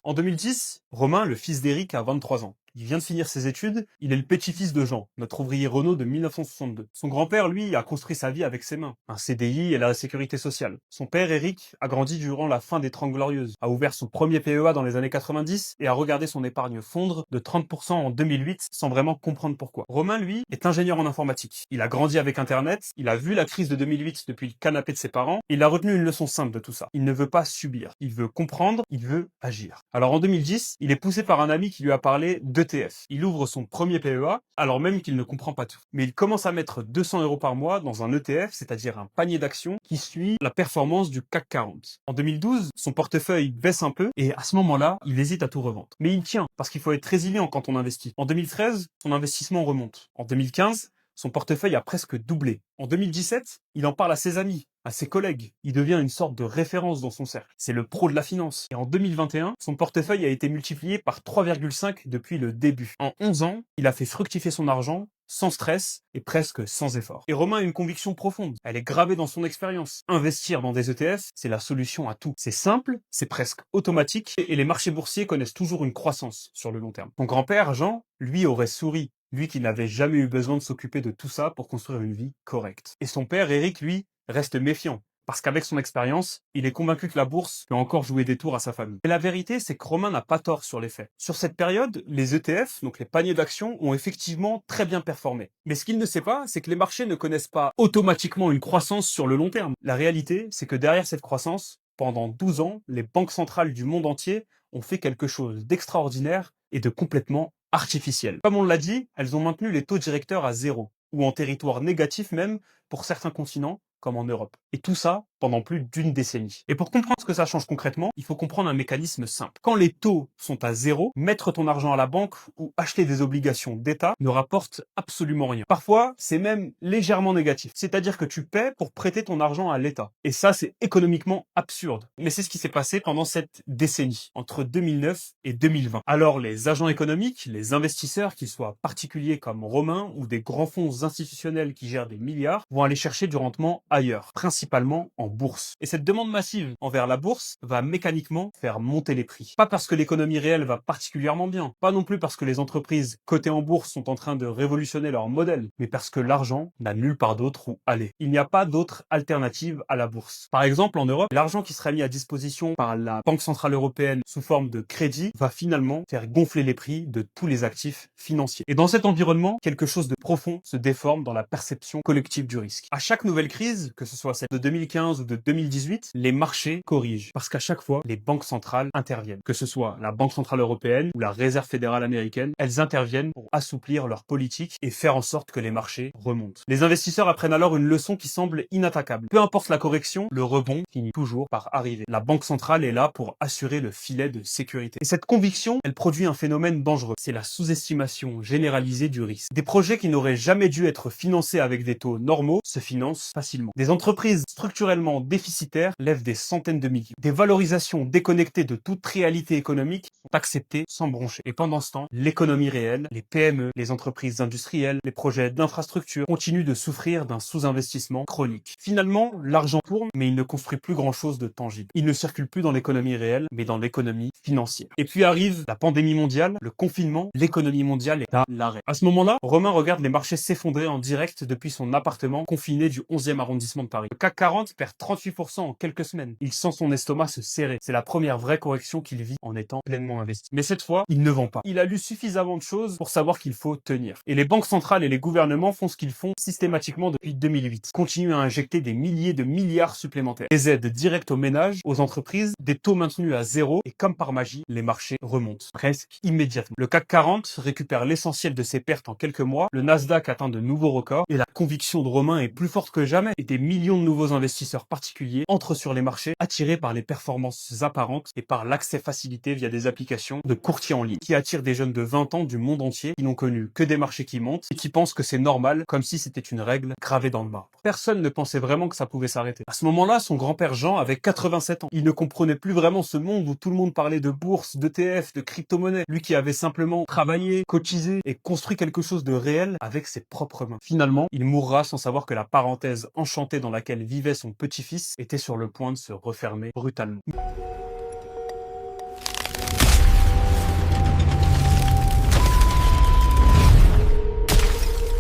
Speaker 1: En 2010, Romain, le fils d'Eric, a 23 ans. Il vient de finir ses études, il est le petit-fils de Jean, notre ouvrier Renault de 1962. Son grand-père, lui, a construit sa vie avec ses mains, un CDI et la sécurité sociale. Son père, Eric, a grandi durant la fin des 30 Glorieuses, a ouvert son premier PEA dans les années 90 et a regardé son épargne fondre de 30% en 2008 sans vraiment comprendre pourquoi. Romain, lui, est ingénieur en informatique. Il a grandi avec Internet, il a vu la crise de 2008 depuis le canapé de ses parents, et il a retenu une leçon simple de tout ça. Il ne veut pas subir, il veut comprendre, il veut agir. Alors en 2010, il est poussé par un ami qui lui a parlé d'ETF. Il ouvre son premier PEA, alors même qu'il ne comprend pas tout. Mais il commence à mettre 200 € par mois dans un ETF, c'est-à-dire un panier d'actions qui suit la performance du CAC 40. En 2012, son portefeuille baisse un peu et à ce moment-là, il hésite à tout revendre. Mais il tient, parce qu'il faut être résilient quand on investit. En 2013, son investissement remonte. En 2015, son portefeuille a presque doublé. En 2017, il en parle à ses amis, à ses collègues. Il devient une sorte de référence dans son cercle. C'est le pro de la finance. Et en 2021, son portefeuille a été multiplié par 3,5 depuis le début. En 11 ans, il a fait fructifier son argent sans stress et presque sans effort. Et Romain a une conviction profonde. Elle est gravée dans son expérience. Investir dans des ETF, c'est la solution à tout. C'est simple, c'est presque automatique et les marchés boursiers connaissent toujours une croissance sur le long terme. Son grand-père, Jean, lui aurait souri. Lui qui n'avait jamais eu besoin de s'occuper de tout ça pour construire une vie correcte. Et son père, Eric, lui, reste méfiant. Parce qu'avec son expérience, il est convaincu que la bourse peut encore jouer des tours à sa famille. Et la vérité, c'est que Romain n'a pas tort sur les faits. Sur cette période, les ETF, donc les paniers d'actions, ont effectivement très bien performé. Mais ce qu'il ne sait pas, c'est que les marchés ne connaissent pas automatiquement une croissance sur le long terme. La réalité, c'est que derrière cette croissance, pendant 12 ans, les banques centrales du monde entier ont fait quelque chose d'extraordinaire et de complètement artificiel. Comme on l'a dit, elles ont maintenu les taux directeurs à zéro, ou en territoire négatif même, pour certains continents, comme en Europe. Et tout ça pendant plus d'une décennie. Et pour comprendre ce que ça change concrètement, il faut comprendre un mécanisme simple. Quand les taux sont à zéro, mettre ton argent à la banque ou acheter des obligations d'État ne rapporte absolument rien. Parfois, c'est même légèrement négatif. C'est-à-dire que tu paies pour prêter ton argent à l'État. Et ça, c'est économiquement absurde. Mais c'est ce qui s'est passé pendant cette décennie, entre 2009 et 2020. Alors, les agents économiques, les investisseurs, qu'ils soient particuliers comme Romain ou des grands fonds institutionnels qui gèrent des milliards, vont aller chercher du rendement ailleurs, principalement en bourse. Et cette demande massive envers la bourse va mécaniquement faire monter les prix. Pas parce que l'économie réelle va particulièrement bien, pas non plus parce que les entreprises cotées en bourse sont en train de révolutionner leur modèle, mais parce que l'argent n'a nulle part d'autre où aller. Il n'y a pas d'autre alternative à la bourse. Par exemple, en Europe, l'argent qui serait mis à disposition par la Banque Centrale Européenne sous forme de crédit va finalement faire gonfler les prix de tous les actifs financiers. Et dans cet environnement, quelque chose de profond se déforme dans la perception collective du risque. À chaque nouvelle crise, que ce soit celle de 2015 ou de 2018, les marchés corrigent. Parce qu'à chaque fois, les banques centrales interviennent. Que ce soit la Banque Centrale Européenne ou la Réserve fédérale américaine, elles interviennent pour assouplir leur politique et faire en sorte que les marchés remontent. Les investisseurs apprennent alors une leçon qui semble inattaquable. Peu importe la correction, le rebond finit toujours par arriver. La Banque centrale est là pour assurer le filet de sécurité. Et cette conviction, elle produit un phénomène dangereux. C'est la sous-estimation généralisée du risque. Des projets qui n'auraient jamais dû être financés avec des taux normaux se financent facilement. Des entreprises structurellement déficitaires lèvent des centaines de millions. Des valorisations déconnectées de toute réalité économique sont acceptées sans broncher. Et pendant ce temps, l'économie réelle, les PME, les entreprises industrielles, les projets d'infrastructure continuent de souffrir d'un sous-investissement chronique. Finalement, l'argent tourne, mais il ne construit plus grand-chose de tangible. Il ne circule plus dans l'économie réelle, mais dans l'économie financière. Et puis arrive la pandémie mondiale, le confinement, l'économie mondiale est à l'arrêt. À ce moment-là, Romain regarde les marchés s'effondrer en direct depuis son appartement confiné du 11e arrondissement de Paris. Le CAC 40 perd 38% en quelques semaines. Il sent son estomac se serrer. C'est la première vraie correction qu'il vit en étant pleinement investi. Mais cette fois, il ne vend pas. Il a lu suffisamment de choses pour savoir qu'il faut tenir. Et les banques centrales et les gouvernements font ce qu'ils font systématiquement depuis 2008. Continuent à injecter des milliers de milliards supplémentaires. Des aides directes aux ménages, aux entreprises, des taux maintenus à zéro et comme par magie, les marchés remontent. Presque immédiatement. Le CAC 40 récupère l'essentiel de ses pertes en quelques mois. Le Nasdaq atteint de nouveaux records et la conviction de Romain est plus forte que jamais. Et des millions de nouveaux investisseurs particuliers entrent sur les marchés attirés par les performances apparentes et par l'accès facilité via des applications de courtiers en ligne qui attirent des jeunes de 20 ans du monde entier qui n'ont connu que des marchés qui montent et qui pensent que c'est normal comme si c'était une règle gravée dans le marbre. Personne ne pensait vraiment que ça pouvait s'arrêter. À ce moment-là, son grand-père Jean avait 87 ans. Il ne comprenait plus vraiment ce monde où tout le monde parlait de bourse, d'ETF, de crypto-monnaie. Lui qui avait simplement travaillé, cotisé et construit quelque chose de réel avec ses propres mains. Finalement, il mourra sans savoir que la parenthèse enchantée dans laquelle vivait son petit-fils était sur le point de se refermer brutalement.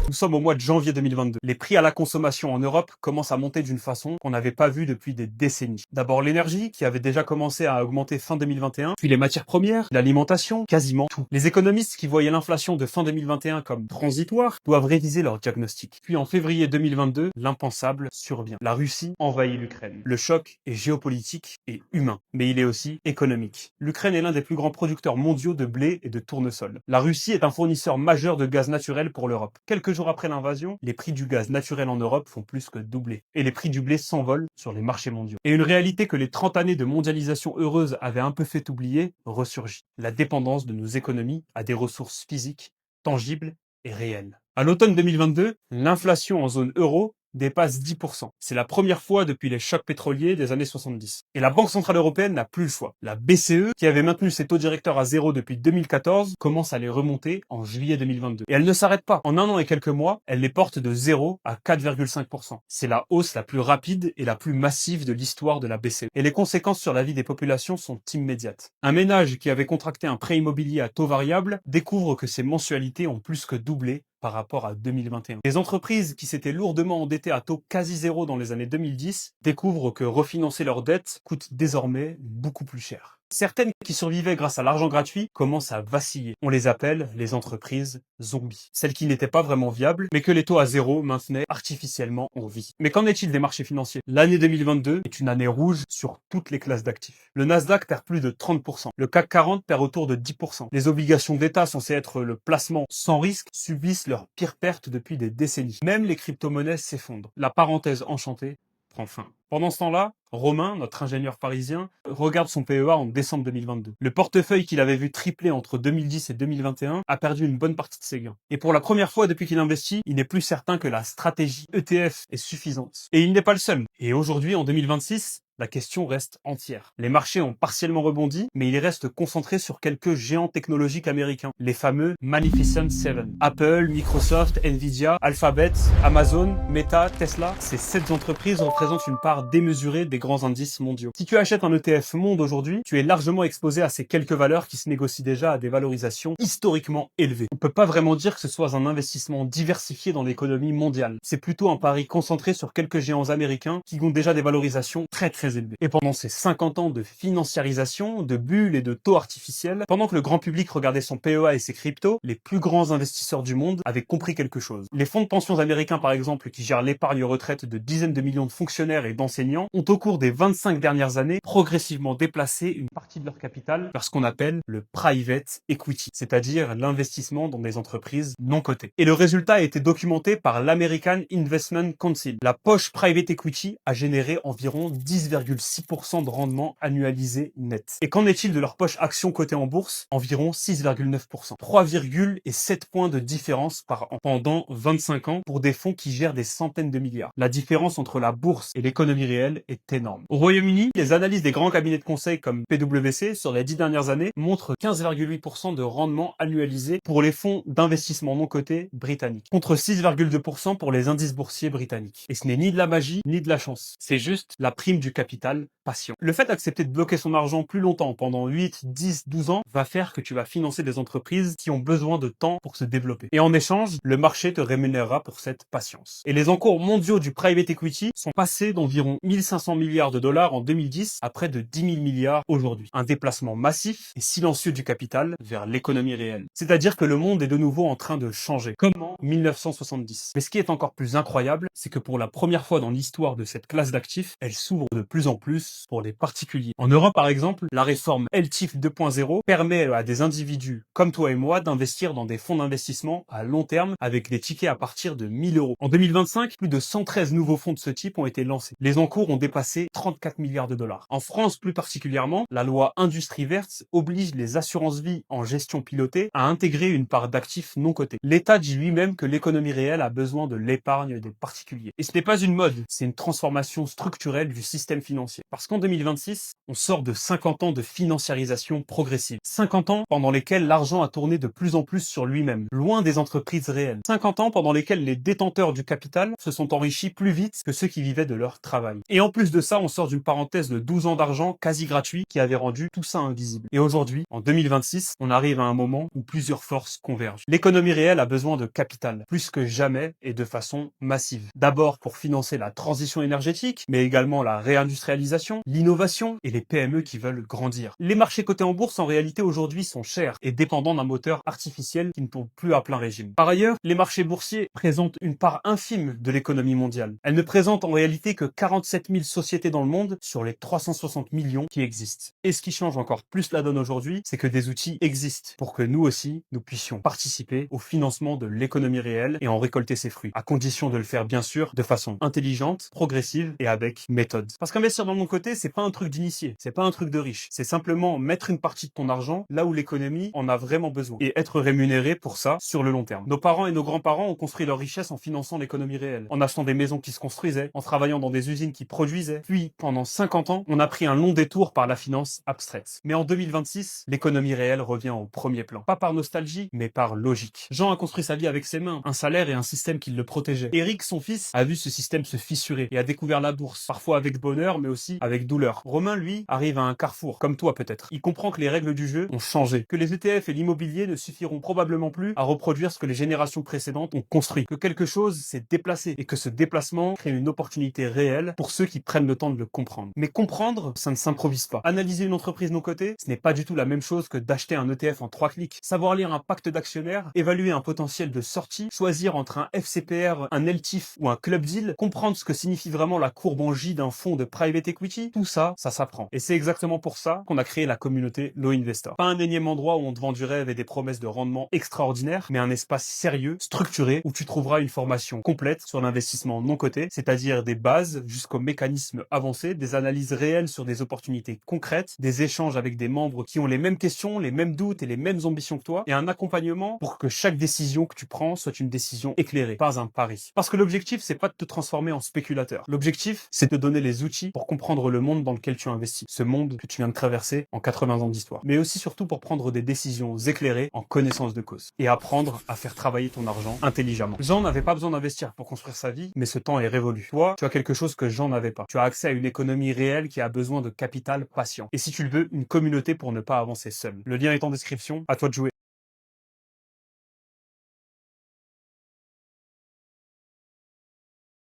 Speaker 1: Nous sommes au mois de janvier 2022. Les prix à la consommation en Europe commencent à monter d'une façon qu'on n'avait pas vue depuis des décennies. D'abord l'énergie, qui avait déjà commencé à augmenter fin 2021, puis les matières premières, l'alimentation, quasiment tout. Les économistes qui voyaient l'inflation de fin 2021 comme transitoire doivent réviser leur diagnostic. Puis en février 2022, l'impensable survient. La Russie envahit l'Ukraine. Le choc est géopolitique et humain, mais il est aussi économique. L'Ukraine est l'un des plus grands producteurs mondiaux de blé et de tournesol. La Russie est un fournisseur majeur de gaz naturel pour l'Europe. Quelques jours après l'invasion, les prix du gaz naturel en Europe font plus que doubler. Et les prix du blé s'envolent sur les marchés mondiaux. Et une réalité que les 30 années de mondialisation heureuse avaient un peu fait oublier ressurgit. La dépendance de nos économies à des ressources physiques, tangibles et réelles. À l'automne 2022, l'inflation en zone euro dépasse 10%. C'est la première fois depuis les chocs pétroliers des années 70. Et la Banque Centrale Européenne n'a plus le choix. La BCE, qui avait maintenu ses taux directeurs à zéro depuis 2014, commence à les remonter en juillet 2022. Et elle ne s'arrête pas. En un an et quelques mois, elle les porte de 0 à 4,5%. C'est la hausse la plus rapide et la plus massive de l'histoire de la BCE. Et les conséquences sur la vie des populations sont immédiates. Un ménage qui avait contracté un prêt immobilier à taux variable découvre que ses mensualités ont plus que doublé par rapport à 2021. Les entreprises qui s'étaient lourdement endettées à taux quasi zéro dans les années 2010 découvrent que refinancer leurs dettes coûte désormais beaucoup plus cher. Certaines qui survivaient grâce à l'argent gratuit commencent à vaciller. On les appelle les entreprises zombies. Celles qui n'étaient pas vraiment viables, mais que les taux à zéro maintenaient artificiellement en vie. Mais qu'en est-il des marchés financiers? L'année 2022 est une année rouge sur toutes les classes d'actifs. Le Nasdaq perd plus de 30%. Le CAC 40 perd autour de 10%. Les obligations d'État censées être le placement sans risque subissent leur pire perte depuis des décennies. Même les crypto-monnaies s'effondrent. La parenthèse enchantée prend fin. Pendant ce temps-là, Romain, notre ingénieur parisien, regarde son PEA en décembre 2022. Le portefeuille qu'il avait vu tripler entre 2010 et 2021 a perdu une bonne partie de ses gains. Et pour la première fois depuis qu'il investit, il n'est plus certain que la stratégie ETF est suffisante. Et il n'est pas le seul. Et aujourd'hui, en 2026, la question reste entière. Les marchés ont partiellement rebondi, mais ils restent concentrés sur quelques géants technologiques américains, les fameux Magnificent Seven. Apple, Microsoft, Nvidia, Alphabet, Amazon, Meta, Tesla, ces 7 entreprises représentent une part démesurée des grands indices mondiaux. Si tu achètes un ETF monde aujourd'hui, tu es largement exposé à ces quelques valeurs qui se négocient déjà à des valorisations historiquement élevées. On peut pas vraiment dire que ce soit un investissement diversifié dans l'économie mondiale. C'est plutôt un pari concentré sur quelques géants américains qui ont déjà des valorisations très élevé. Et pendant ces 50 ans de financiarisation, de bulles et de taux artificiels, pendant que le grand public regardait son PEA et ses cryptos, les plus grands investisseurs du monde avaient compris quelque chose. Les fonds de pension américains, par exemple, qui gèrent l'épargne retraite de dizaines de millions de fonctionnaires et d'enseignants, ont au cours des 25 dernières années progressivement déplacé une partie de leur capital vers ce qu'on appelle le private equity, c'est-à-dire l'investissement dans des entreprises non cotées. Et le résultat a été documenté par l'American Investment Council. La poche private equity a généré environ 10,6% de rendement annualisé net. Et qu'en est-il de leur poche action cotée en bourse? Environ 6,9%. 3,7 points de différence par an pendant 25 ans pour des fonds qui gèrent des centaines de milliards. La différence entre la bourse et l'économie réelle est énorme. Au Royaume-Uni, les analyses des grands cabinets de conseil comme PwC sur les 10 dernières années montrent 15,8% de rendement annualisé pour les fonds d'investissement non cotés britanniques, contre 6,2% pour les indices boursiers britanniques. Et ce n'est ni de la magie, ni de la chance. C'est juste la prime du capital patient. Le fait d'accepter de bloquer son argent plus longtemps, pendant 8, 10, 12 ans, va faire que tu vas financer des entreprises qui ont besoin de temps pour se développer. Et en échange, le marché te rémunérera pour cette patience. Et les encours mondiaux du private equity sont passés d'environ 1500 milliards de dollars en 2010 à près de 10 000 milliards aujourd'hui. Un déplacement massif et silencieux du capital vers l'économie réelle. C'est-à-dire que le monde est de nouveau en train de changer, comme en 1970. Mais ce qui est encore plus incroyable, c'est que pour la première fois dans l'histoire de cette classe d'actifs, elle s'ouvre de plus en plus pour les particuliers. En Europe, par exemple, la réforme LTIF 2.0 permet à des individus comme toi et moi d'investir dans des fonds d'investissement à long terme avec des tickets à partir de 1000 euros. En 2025, plus de 113 nouveaux fonds de ce type ont été lancés. Les encours ont dépassé 34 milliards de dollars. En France, plus particulièrement, la loi Industrie verte oblige les assurances vie en gestion pilotée à intégrer une part d'actifs non cotés. L'État dit lui-même que l'économie réelle a besoin de l'épargne des particuliers. Et ce n'est pas une mode, c'est une transformation structurelle du système financier. Parce qu'en 2026, on sort de 50 ans de financiarisation progressive. 50 ans pendant lesquels l'argent a tourné de plus en plus sur lui-même, loin des entreprises réelles. 50 ans pendant lesquels les détenteurs du capital se sont enrichis plus vite que ceux qui vivaient de leur travail. Et en plus de ça, on sort d'une parenthèse de 12 ans d'argent quasi gratuit qui avait rendu tout ça invisible. Et aujourd'hui, en 2026, on arrive à un moment où plusieurs forces convergent. L'économie réelle a besoin de capital, plus que jamais et de façon massive. D'abord pour financer la transition énergétique, mais également la réindustrialisation, l'innovation et les PME qui veulent grandir. Les marchés cotés en bourse en réalité aujourd'hui sont chers et dépendants d'un moteur artificiel qui ne tourne plus à plein régime. Par ailleurs, les marchés boursiers présentent une part infime de l'économie mondiale. Elles ne présentent en réalité que 47 000 sociétés dans le monde sur les 360 millions qui existent. Et ce qui change encore plus la donne aujourd'hui, c'est que des outils existent pour que nous aussi, nous puissions participer au financement de l'économie réelle et en récolter ses fruits, à condition de le faire bien sûr de façon intelligente, progressive et avec méthode. Parce qu'un qu'investir dans mon côté, c'est pas un truc d'initié, c'est pas un truc de riche. C'est simplement mettre une partie de ton argent là où l'économie en a vraiment besoin et être rémunéré pour ça sur le long terme. Nos parents et nos grands-parents ont construit leur richesse en finançant l'économie réelle, en achetant des maisons qui se construisaient, en travaillant dans des usines qui produisaient. Puis, pendant 50 ans, on a pris un long détour par la finance abstraite. Mais en 2026, l'économie réelle revient au premier plan. Pas par nostalgie, mais par logique. Jean a construit sa vie avec ses mains, un salaire et un système qui le protégeait. Eric, son fils, a vu ce système se fissurer et a découvert la bourse, parfois avec bonheur, mais aussi avec douleur. Romain, lui, arrive à un carrefour, comme toi peut-être. Il comprend que les règles du jeu ont changé, que les ETF et l'immobilier ne suffiront probablement plus à reproduire ce que les générations précédentes ont construit, que quelque chose s'est déplacé et que ce déplacement crée une opportunité réelle pour ceux qui prennent le temps de le comprendre. Mais comprendre, ça ne s'improvise pas. Analyser une entreprise de nos côtés, ce n'est pas du tout la même chose que d'acheter un ETF en 3 clics. Savoir lire un pacte d'actionnaires, évaluer un potentiel de sortie, choisir entre un FCPR, un LTIF ou un club deal, comprendre ce que signifie vraiment la courbe en J d'un fonds de private equity, tout ça, ça s'apprend. Et c'est exactement pour ça qu'on a créé la communauté Low Investor. Pas un énième endroit où on te vend du rêve et des promesses de rendement extraordinaires, mais un espace sérieux, structuré, où tu trouveras une formation complète sur l'investissement non coté, c'est-à-dire des bases jusqu'aux mécanismes avancés, des analyses réelles sur des opportunités concrètes, des échanges avec des membres qui ont les mêmes questions, les mêmes doutes et les mêmes ambitions que toi, et un accompagnement pour que chaque décision que tu prends soit une décision éclairée, pas un pari. Parce que l'objectif, c'est pas de te transformer en spéculateur. L'objectif, c'est de te donner les outils pour comprendre le monde dans lequel tu investis, ce monde que tu viens de traverser en 80 ans d'histoire. Mais aussi surtout pour prendre des décisions éclairées en connaissance de cause et apprendre à faire travailler ton argent intelligemment. Jean n'avait pas besoin d'investir pour construire sa vie, mais ce temps est révolu. Toi, tu as quelque chose que Jean n'avait pas. Tu as accès à une économie réelle qui a besoin de capital patient. Et si tu le veux, une communauté pour ne pas avancer seul. Le lien est en description, à toi de jouer.